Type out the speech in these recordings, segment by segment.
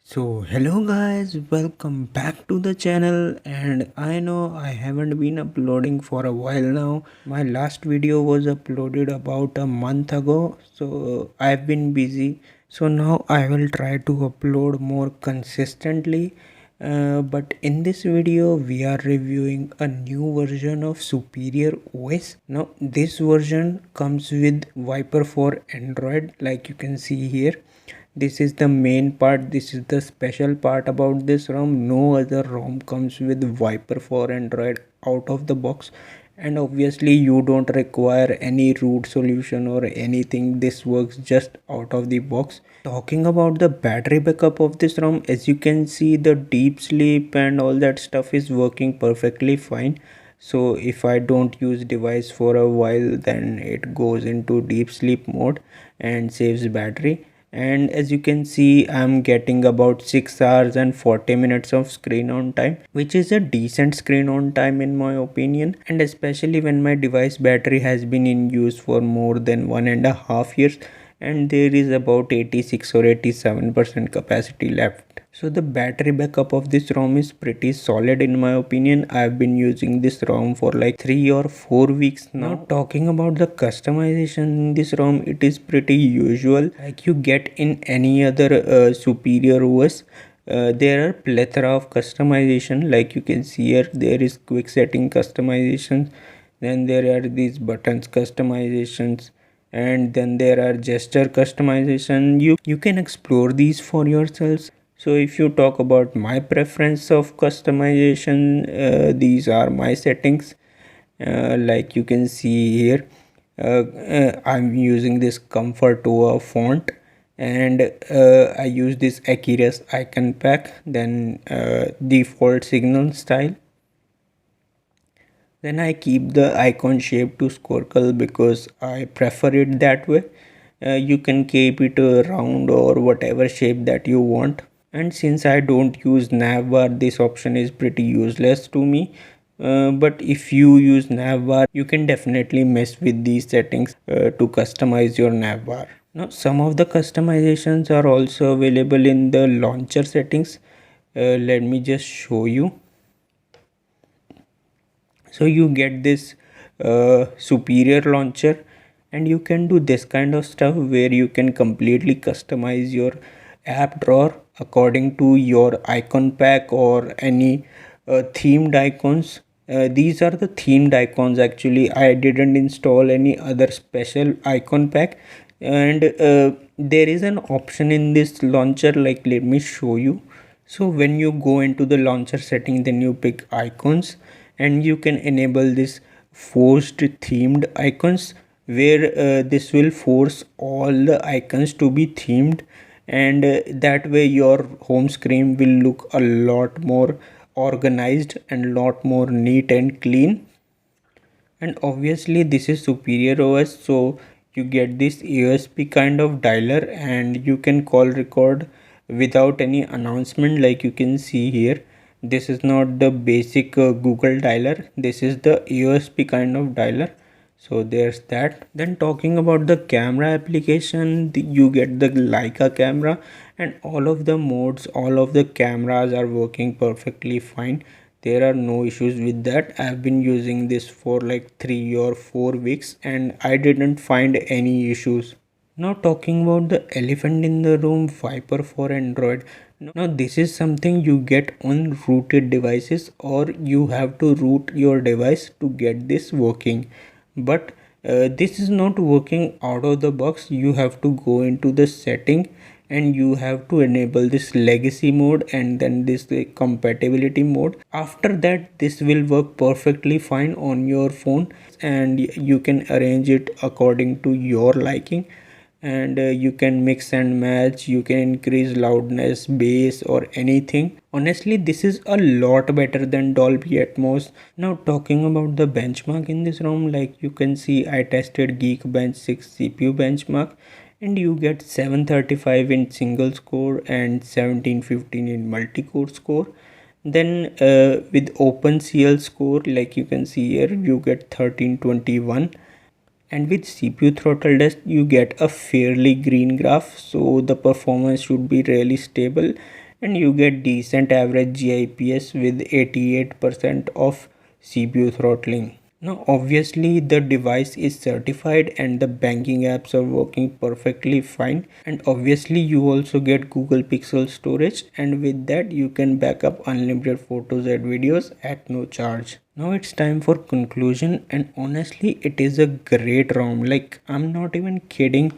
Hello guys, welcome back to the channel. And I know I haven't been uploading for a while now. My last video was uploaded about a month ago, so I've been busy. So now I will try to upload more consistently. But in this video we are reviewing a new version of Superior OS. Now this version comes with Viper for Android, like you can see here. This is the main part. This is the special part about this ROM. No other ROM comes with Viper for Android out of the box, and obviously you don't require any root solution or anything. This works just out of the box. Talking about the battery backup of this ROM, as you can see, the deep sleep and all that stuff is working perfectly fine. So if I don't use device for a while, then it goes into deep sleep mode and saves battery. And as you can see, I'm getting about 6 hours and 40 minutes of screen on time, which is a decent screen on time in my opinion, and especially when my device battery has been in use for more than 1.5 years and there is about 86 or 87% capacity left. So the battery backup of this ROM is pretty solid in my opinion. I've been using this ROM for like 3 or 4 weeks now. Talking about the customization in this ROM, it is pretty usual like you get in any other Superior OS. There are plethora of customization, like you can see here. There is quick setting customization, then there are these buttons customizations, and then there are gesture customization. You can explore these for yourselves. So if you talk about my preference of customization, these are my settings. Like you can see here, I'm using this comfort to font, and I use this Akira's icon pack, then default signal style. Then I keep the icon shape to squircle because I prefer it that way. You can keep it round or whatever shape that you want. And since I don't use navbar, this option is pretty useless to me. But if you use navbar, you can definitely mess with these settings to customize your navbar. Now some of the customizations are also available in the launcher settings. Let me just show you. So you get this Superior launcher, and you can do this kind of stuff where you can completely customize your app drawer according to your icon pack or any themed icons. These are the themed icons. Actually, I didn't install any other special icon pack, and there is an option in this launcher, like let me show you. So when you go into the launcher setting, then you pick icons, and you can enable this forced themed icons, where this will force all the icons to be themed, and that way your home screen will look a lot more organized and lot more neat and clean. And obviously this is Superior OS, so you get this USB kind of dialer, and you can call record without any announcement, like you can see here. This is not the basic Google dialer, this is the USB kind of dialer. So there's that. Then talking about the camera application, you get the Leica camera, and all of the modes, all of the cameras are working perfectly fine. There are no issues with that. I've been using this for like 3 or 4 weeks and I didn't find any issues. Now talking about the elephant in the room, Viper for Android. Now this is something you get on rooted devices, or you have to root your device to get this working. But this is not working out of the box. You have to go into the setting and you have to enable this legacy mode and then this compatibility mode. After that, this will work perfectly fine on your phone, and you can arrange it according to your liking, and you can mix and match. You can increase loudness, bass, or anything. Honestly, this is a lot better than Dolby Atmos. Now talking about the benchmark in this ROM, like you can see, I tested Geekbench 6 CPU benchmark, and you get 735 in single score and 1715 in multi-core score. Then with OpenCL score, like you can see here, you get 1321, and with CPU throttle test you get a fairly green graph, so the performance should be really stable. and you get decent average GIPS with 88% of CPU throttling. Now, obviously, the device is certified and the banking apps are working perfectly fine. And obviously, you also get Google Pixel storage, and with that, you can back up unlimited photos and videos at no charge. Now it's time for conclusion, and honestly, it is a great ROM. Like, I'm not even kidding.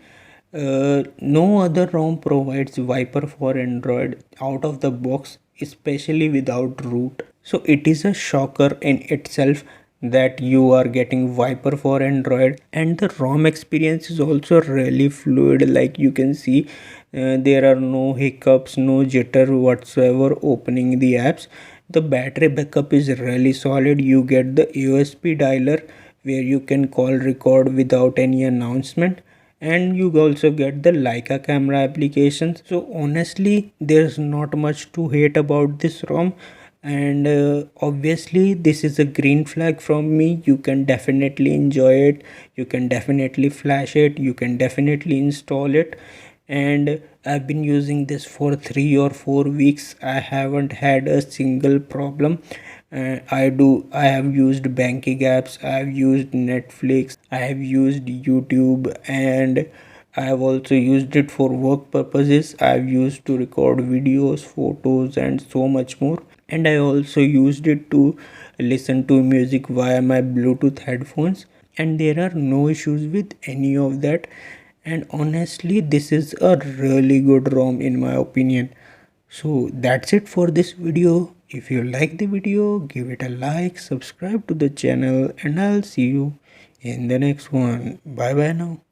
No other ROM provides Viper for Android out of the box, especially without root. So it is a shocker in itself that you are getting Viper for Android, and the ROM experience is also really fluid. Like you can see, there are no hiccups, no jitter whatsoever opening the apps. The battery backup is really solid. You get the USB dialer where you can call record without any announcement, and you also get the Leica camera applications. So honestly, there's not much to hate about this ROM, and obviously this is a green flag from me. You can definitely enjoy it, you can definitely flash it, you can definitely install it, and I've been using this for 3 or 4 weeks. I haven't had a single problem. I have used banking apps, I have used Netflix, I have used YouTube, and I have also used it for work purposes. I have used to record videos, photos, and so much more. And I also used it to listen to music via my Bluetooth headphones, and there are no issues with any of that. And honestly, this is a really good ROM in my opinion. So that's it for this video. If you like the video, give it a like, subscribe to the channel, and I'll see you in the next one. Bye bye now.